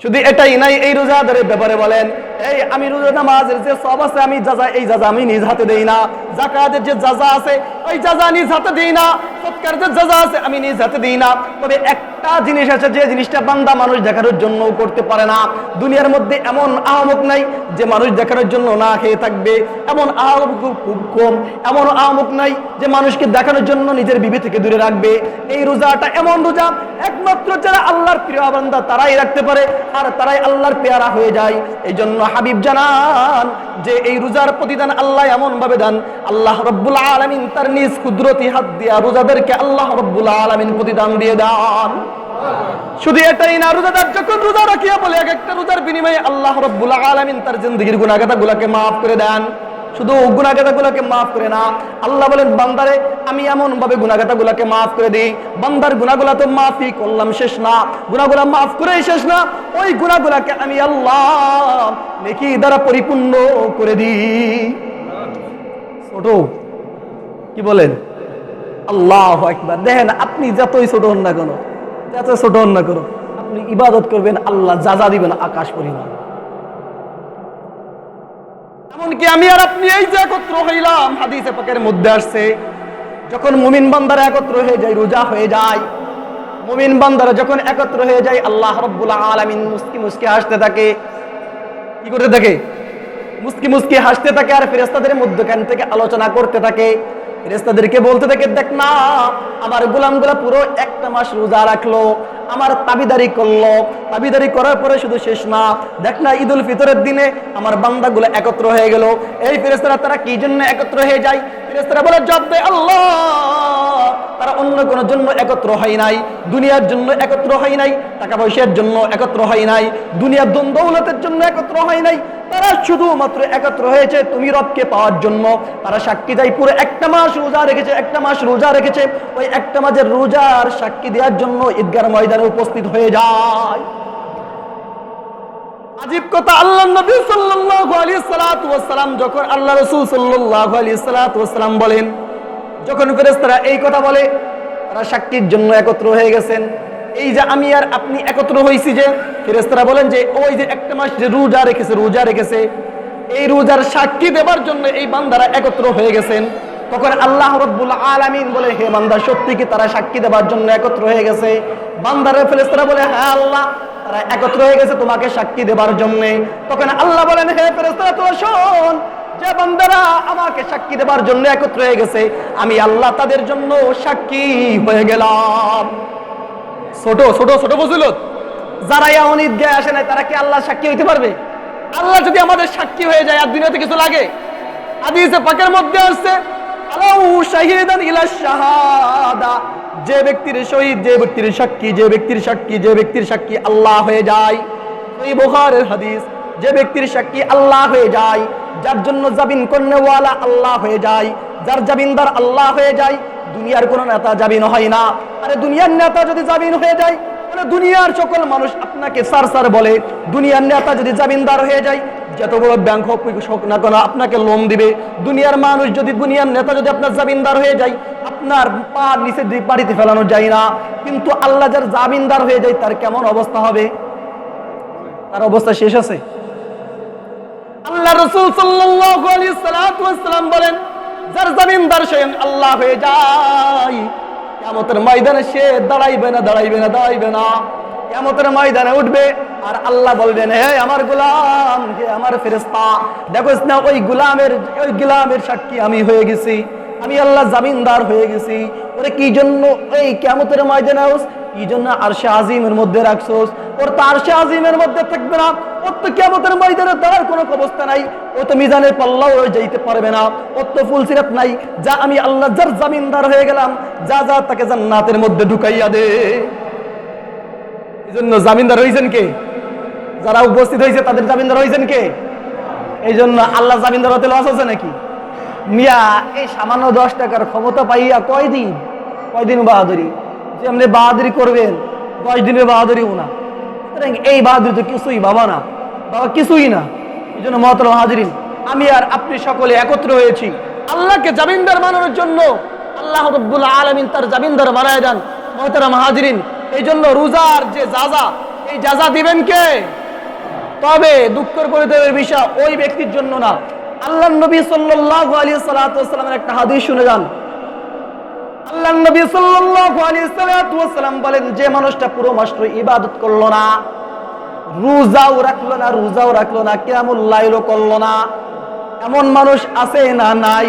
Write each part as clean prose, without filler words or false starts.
শুধু এটাই নাই, এই রোজাদারের ব্যাপারে বলেন, এই আমি রোজা নামাজের যে সওয়াব আছে আমি যাজা, এই যাজা আমি নিজ হাতে দেই না। যাকাতের যে যাজা আছে ওই যাজা নিজ হাতে দেই না। সৎকারের যে যাজা আছে আমি নিজ হাতে দেই না। তবে একটা জিনিস আছে, যে জিনিসটা বান্দা মানুষ দেখানোর জন্য করতে পারে না। দুনিয়ার মধ্যে এমন আহমক নাই যে মানুষ দেখানোর জন্য না খেয়ে থাকবে, এমন আহমক খুব কম। এমন আহমক নাই যে মানুষকে দেখানোর জন্য নিজের বিবি থেকে দূরে রাখবে। এই রোজাটা এমন রোজা একমাত্র যারা আল্লাহর প্রিয় বান্দা তারাই রাখতে পারে, আর তারাই আল্লাহর পেয়ারা হয়ে যায়। এই জন্য হাবিব জানান যে এই রোজার প্রতিদান আল্লাহ এমন ভাবে দেন, আল্লাহ রাব্বুল আলামিন তার নিজ কুদরতি হাত দিয়া রোজাদেরকে আল্লাহ রাব্বুল আলামিন প্রতিদান দিয়ে দেন। শুধু এটাই না, রোজাদার যখন রোজা রাখিয়া বলে এক একটা রোজার বিনিময়ে আল্লাহ রাব্বুল আলামিন তার জিন্দেগীর গুনাহগাতাগুলোকে মাফ করে দেন। শুধু গুনাহগাতাগুলোকে মাফ করে না, আল্লাহ বলেন বান্দারে আমি এমন ভাবে গুনাহগাতাগুলোকে মাফ করে দিই, বান্দার গুনাহগুলো তো মাফই করলাম শেষ না, গুনাহগুলো মাফ করেই শেষ না, ওই গুনাহগুলোকে আমি আল্লাহ নেকি দ্বারা পরিপূর্ণ করে দিই। ছোট কি বলেন? আল্লাহু আকবার। দেখেন আপনি যতই ছোট হন না কেন, যত ছোট হন না কেন, আপনি ইবাদত করবেন, আল্লাহ যাজা দিবেন আকাশ পরিমাণ। এমনকি আমি আর আপনি এই যে একত্র হইলাম, হাদিসে পাকের মধ্যে আসছে যখন মুমিন বান্দারা একত্র হয়ে যায় রোজা হয়ে যায়, মুমিন বান্দারা যখন একত্র হয়ে যায় আল্লাহ রাব্বুল আলামিন মুস্কি মুস্কি হাসতে থাকে। কি করতে থাকে? মুস্কি মুস্কি হাসতে থাকে। আর ফেরেশতাদের মধ্যখান থেকে আলোচনা করতে থাকে, ফেরেশতাদেরকে বলতে থাকে দেখ না আমার গোলামগুলা পুরো একটা মাস রোজা রাখলো, আমার তাবিদারি করলো, তাবিদারি করার পরে শুধু শেষ না, দেখ না ঈদুল ফিতরের দিনে আমার বান্দাগুলো একত্র হয়ে গেল। এই ফেরেশতারা তারা কি জন্য একত্র হয়ে যায়? ফেরেশতারা বলে জব দে আল্লাহ, তারা অন্য কোনো জন্য একত্র হয় নাই, দুনিয়ার জন্য একত্র হয় নাই, টাকা পয়সার জন্য একত্র হয় নাই, দুনিয়ার দৌলতের জন্য একত্র হয় নাই, তারা শুধুমাত্র একত্র হয়েছে তুমি রবকে পাওয়ার জন্য। তারা সাক্ষী দেয় পুরো একটা মাস রোজা রেখেছে, একটা মাস রোজা রেখেছে, ওই একটা মাসের রোজার সাক্ষী দেওয়ার জন্য ঈদগাহ ময়দানে উপস্থিত হয়ে যায়। আজীব কথা, আল্লাহ নবী সাল্লাল্লাহু আলাইহি সাল্লাম যখন আল্লাহ রাসূল সাল্লাল্লাহু আলাইহি সাল্লাম বলেন, যখন ফেরেশতারা এই কথা বলে তারা সাক্ষীর জন্য একত্র হয়ে গেছেন। এই যে আমি আর আপনি একত্র হইছি, যে ফেরেশতারা বলেন যে ওই যে একটা মাস যে রোজা রেখেছে এই রোজার সাক্ষী দেবার জন্য এই বান্দারা একত্র হয়ে গেছেন। তখন আল্লাহ রাব্বুল আলামিন বলে হে বান্দা সত্যি কি তারা সাক্ষী দেবার জন্য একত্র হয়ে গেছে? বান্দারা ফেরেশতারা বলে হ্যাঁ আল্লাহ তারা একত্র হয়ে গেছে তোমাকে সাক্ষী দেবার জন্য। তখন আল্লাহ বলেন হে ফেরেশতারা তোরা শোন, যে বান্দারা আমাকে সাক্ষী দেবার জন্য একত্র হয়ে গেছে আমি আল্লাহ তাদের জন্য সাক্ষী হয়ে গেলাম। ছোট ছোট ছোট ফজিলত যারা এমন ঈদগাহে আসে নাই তারা কি আল্লাহ সাক্ষী হইতে পারবে? আল্লাহ যদি আমাদের সাক্ষী হয়ে যায় আর দুনিয়াতে কিছু লাগে? হাদিসে পাকের মধ্যে আসছে আলাউ শাহিদান ইলা শাহাদা, যে ব্যক্তির শহীদ, যে ব্যক্তির সাক্ষী, যে ব্যক্তির সাক্ষী আল্লাহ হয়ে যায়। এই বুখারীর হাদিস, যে ব্যক্তির সাক্ষী আল্লাহ হয়ে যায়, যার জন্য জামিন করনেওয়ালা আল্লাহ হয়ে যায়, যার জামিনদার আল্লাহ হয়ে যায়, দুনিয়ার কোন নেতা জামিন হয় না। আরে দুনিয়ার নেতা যদি জামিন হয়ে যায় তাহলে দুনিয়ার সকল মানুষ আপনাকে স্যার বলে। দুনিয়ার নেতা যদি জামিনদার হয়ে যায়, যত বড় ব্যাংক হোক না কেন আপনাকে লোন দিবে। দুনিয়ার মানুষ যদি, দুনিয়ার নেতা যদি আপনার জামিনদার হয়ে যায়, আপনার পা নিচে বাড়িতে ফেলানো যায় না। কিন্তু আল্লাহ যার জামিনদার হয়ে যায় তার কেমন অবস্থা হবে? তার অবস্থা শেষ আছে। আল্লাহ রাসূল সাল্লাল্লাহু আলাইহি সাল্লাম বলেন যার জামিনদার স্বয়ং আল্লাহ হয়ে যায়, কিয়ামতের ময়দানে সে দাঁড়াইবে না। কিয়ামতের ময়দানে উঠবে আর আল্লাহ বলবেন হে আমার গোলাম, হে আমার ফেরেশতা, দেখোস না ওই গোলামের সাক্ষী আমি হয়ে গেছি, আমি আল্লাহ জামিনদার হয়ে গেছি। ওরে কি জন্য এই কিয়ামতের ময়দানে কি জন্য আরশে আজিমের মধ্যে রাখছোস? ওর তো আরশে আজিমের মধ্যে থাকবে না, ওর তো কিয়ামতের ময়দানে দাঁড়ার কোনো অবস্থা নাই, ও তো মিজানের পাল্লাও যাইতে পারবে না, ওর তো ফুলসিরাত নাই। যা আমি আল্লাহ যার জামিনদার হয়ে গেলাম, যা তাকে জান্নাতের মধ্যে ঢুকাইয়া দে। এই জন্য জামিনদার হয়েছেন কে? যারা উপস্থিত হয়েছে তাদের জামিনদার হয়েছেন কে? এই জন্য আল্লাহ জামিনদার হতে লস আছে নাকি? মিয়া এই সামান্য 10 টাকার ক্ষমতা পাইয়া কয়দিন বাহাদুরি, যে আপনি বাহাদুরি করবেন 10 দিনের বাহাদুরিও না। এই বাহাদুরি তো কিছুই বাবা কিছুই না। এই জন্য মহতরম হাজিরিন, আমি আর আপনি সকলে একত্র হয়েছি আল্লাহকে জামিনদার বানানোর জন্য। আল্লাহ রাব্বুল আলামিন তার জামিনদার বানায় দেন। মহতরম হাজিরিন, এই জন্য রোজার যে যাজা, এই জাযা দিবেন কে? তবে দুঃখের পরিতাপের বিষয় ওই ব্যক্তির জন্য না। আল্লাহর নবী সাল্লাল্লাহু আলাইহি সাল্লামের একটা হাদিস শুনে যান। আল্লাহর নবী সাল্লাল্লাহু আলাইহি সাল্লাম বলেন, যে মানুষটা পুরো মাস ইবাদত করলো না, রোজাও রাখলো না, কিয়ামুল লাইলও করলো না, এমন মানুষ আছে না নাই?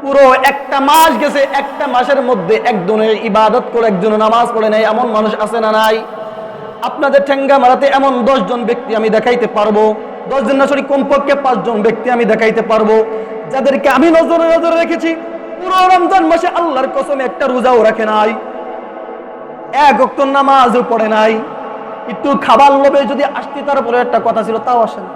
পুরো একটা মাস গেছে, একটা মাসের মধ্যে একজনের ইবাদত করে একজনের নামাজ পড়ে নাই, এমন মানুষ আছে না নাই? আপনাদের ঠেঙ্গা মারাতে এমন 10 জন ব্যক্তি আমি দেখাইতে পারবো, 10 জন না, সরি, কমপক্ষে 5 জন ব্যক্তি আমি দেখাইতে পারবো, যাদেরকে আমি নজরে রেখেছি পুরো রমজান মাসে আল্লাহর কসম একটা রোজাও রাখে নাই, এক ওয়াক্ত নামাজও পড়ে নাই, একটু খাবার লোভে যদি আসতে তারপরে একটা কথা ছিল, তাও আসে না।